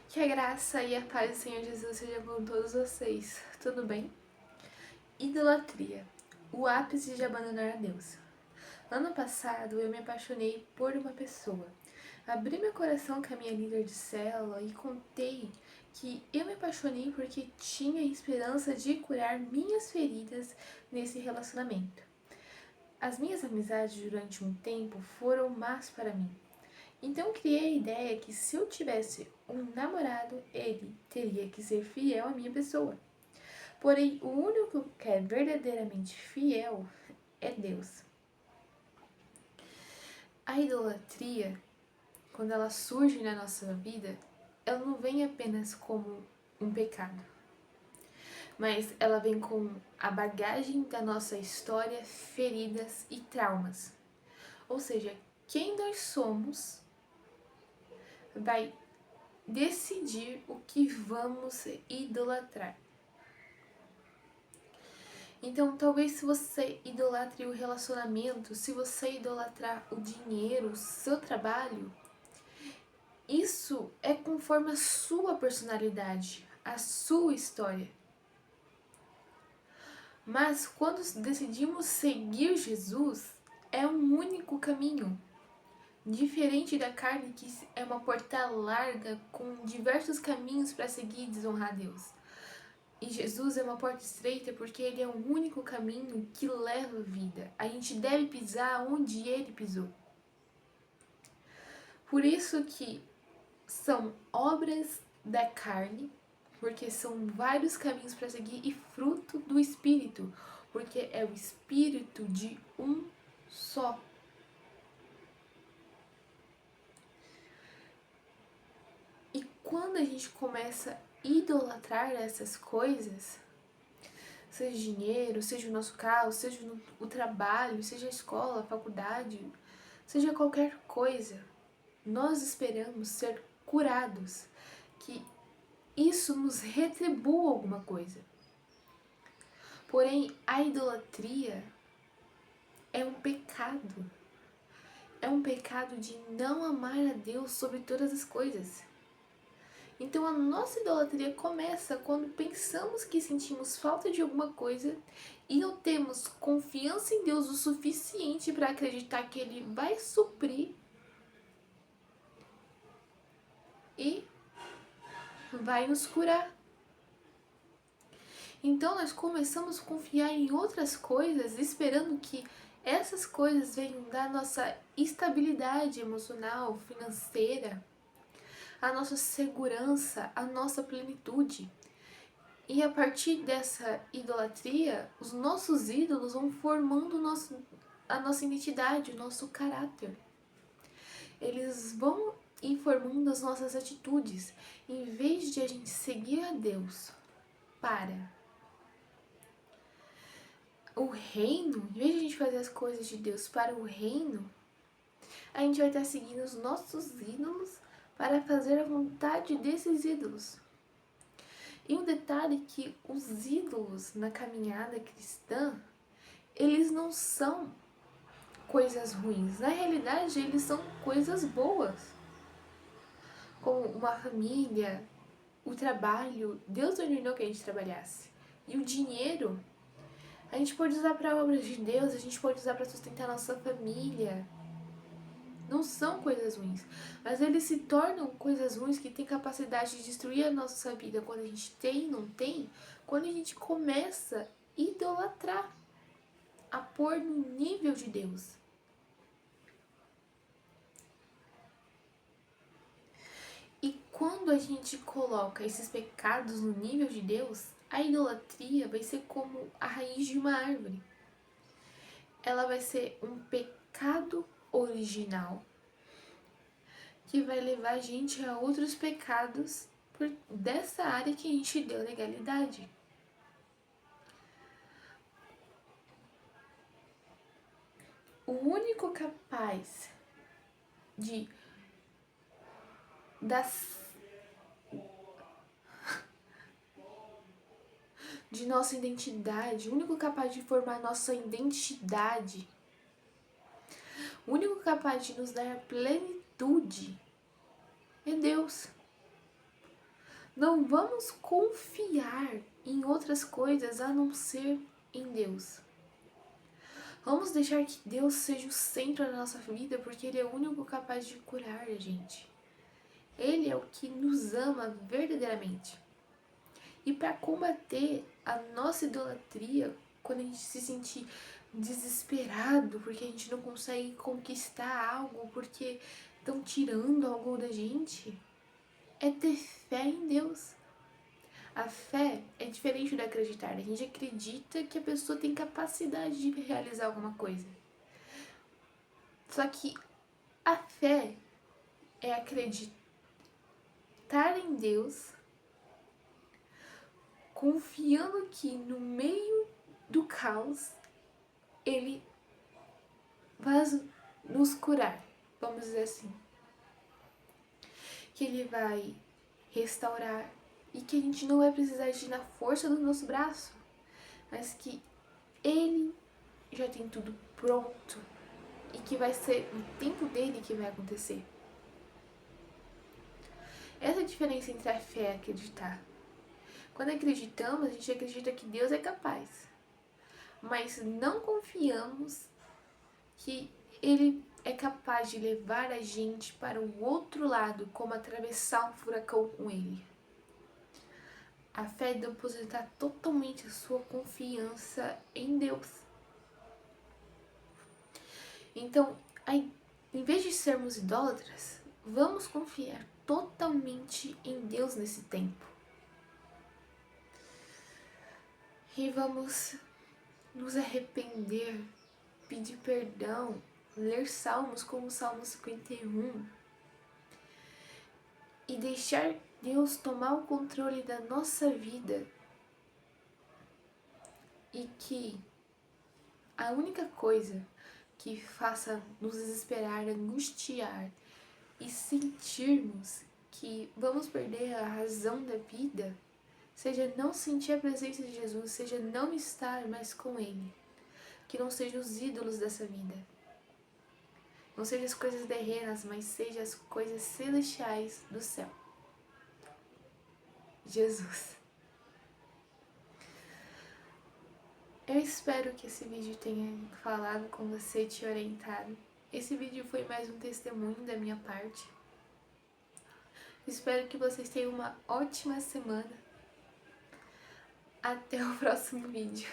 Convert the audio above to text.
Que a graça e a paz do Senhor Jesus seja com todos vocês, tudo bem? Idolatria, o ápice de abandonar a Deus. Ano passado eu me apaixonei por uma pessoa. Abri meu coração com a minha líder de célula e contei que eu me apaixonei porque tinha esperança de curar minhas feridas nesse relacionamento. As minhas amizades durante um tempo foram más para mim. Então criei a ideia que se eu tivesse um namorado, ele teria que ser fiel à minha pessoa. Porém, o único que é verdadeiramente fiel é Deus. A idolatria, quando ela surge na nossa vida, ela não vem apenas como um pecado, mas ela vem com a bagagem da nossa história, feridas e traumas. Ou seja, quem nós somos vai decidir o que vamos idolatrar. Então, talvez se você idolatre o relacionamento, se você idolatrar o dinheiro, o seu trabalho, isso é conforme a sua personalidade, a sua história. Mas quando decidimos seguir Jesus, é um único caminho. Diferente da carne, que é uma porta larga com diversos caminhos para seguir e desonrar a Deus. E Jesus é uma porta estreita porque ele é o único caminho que leva a vida. A gente deve pisar onde ele pisou. Por isso que são obras da carne, porque são vários caminhos para seguir, e fruto do Espírito, porque é o Espírito de um só. E quando a gente começa a idolatrar essas coisas, seja dinheiro, seja o nosso carro, seja o trabalho, seja a escola, a faculdade, seja qualquer coisa, nós esperamos ser curados, que isso nos retribua alguma coisa. Porém, a idolatria é um pecado. É um pecado de não amar a Deus sobre todas as coisas. Então a nossa idolatria começa quando pensamos que sentimos falta de alguma coisa e não temos confiança em Deus o suficiente para acreditar que Ele vai suprir e vai nos curar. Então nós começamos a confiar em outras coisas, esperando que essas coisas venham da nossa estabilidade emocional, financeira, a nossa segurança, a nossa plenitude. E a partir dessa idolatria, os nossos ídolos vão formando a nossa identidade, o nosso caráter. Eles vão ir formando as nossas atitudes. Em vez de a gente seguir a Deus para o reino, em vez de a gente fazer as coisas de Deus para o reino, a gente vai estar seguindo os nossos ídolos para fazer a vontade desses ídolos. E um detalhe é que os ídolos na caminhada cristã, eles não são coisas ruins. Na realidade, eles são coisas boas. Como uma família, o trabalho. Deus ordenou que a gente trabalhasse. E o dinheiro, a gente pode usar para obras de Deus, a gente pode usar para sustentar nossa família. Não são coisas ruins, mas eles se tornam coisas ruins que têm capacidade de destruir a nossa vida quando a gente tem e não tem, quando a gente começa a idolatrar, a pôr no nível de Deus. E quando a gente coloca esses pecados no nível de Deus, a idolatria vai ser como a raiz de uma árvore. Ela vai ser um pecado original que vai levar a gente a outros pecados dessa área que a gente deu legalidade. O único capaz de nossa identidade, o único capaz de formar nossa identidade, o único capaz de nos dar plenitude é Deus. Não vamos confiar em outras coisas a não ser em Deus. Vamos deixar que Deus seja o centro da nossa vida, porque Ele é o único capaz de curar a gente. Ele é o que nos ama verdadeiramente. E para combater a nossa idolatria, quando a gente se sentir desesperado, porque a gente não consegue conquistar algo, porque estão tirando algo da gente, é ter fé em Deus. A fé é diferente do acreditar. A gente acredita que a pessoa tem capacidade de realizar alguma coisa. Só que a fé é acreditar em Deus, confiando que no meio do caos Ele vai nos curar, vamos dizer assim. Que Ele vai restaurar e que a gente não vai precisar agir na força do nosso braço, mas que Ele já tem tudo pronto e que vai ser no tempo dele que vai acontecer. Essa é a diferença entre a fé e acreditar. Quando acreditamos, a gente acredita que Deus é capaz, mas não confiamos que Ele é capaz de levar a gente para o outro lado, como atravessar um furacão com Ele. A fé é depositar totalmente a sua confiança em Deus. Então, em vez de sermos idólatras, vamos confiar totalmente em Deus nesse tempo. E vamos nos arrepender, pedir perdão, ler salmos como o Salmo 51 e deixar Deus tomar o controle da nossa vida. E que a única coisa que faça nos desesperar, angustiar e sentirmos que vamos perder a razão da vida, seja não sentir a presença de Jesus, seja não estar mais com Ele. Que não sejam os ídolos dessa vida. Não sejam as coisas terrenas, mas sejam as coisas celestiais do céu. Jesus. Eu espero que esse vídeo tenha falado com você, te orientado. Esse vídeo foi mais um testemunho da minha parte. Espero que vocês tenham uma ótima semana. Até o próximo vídeo.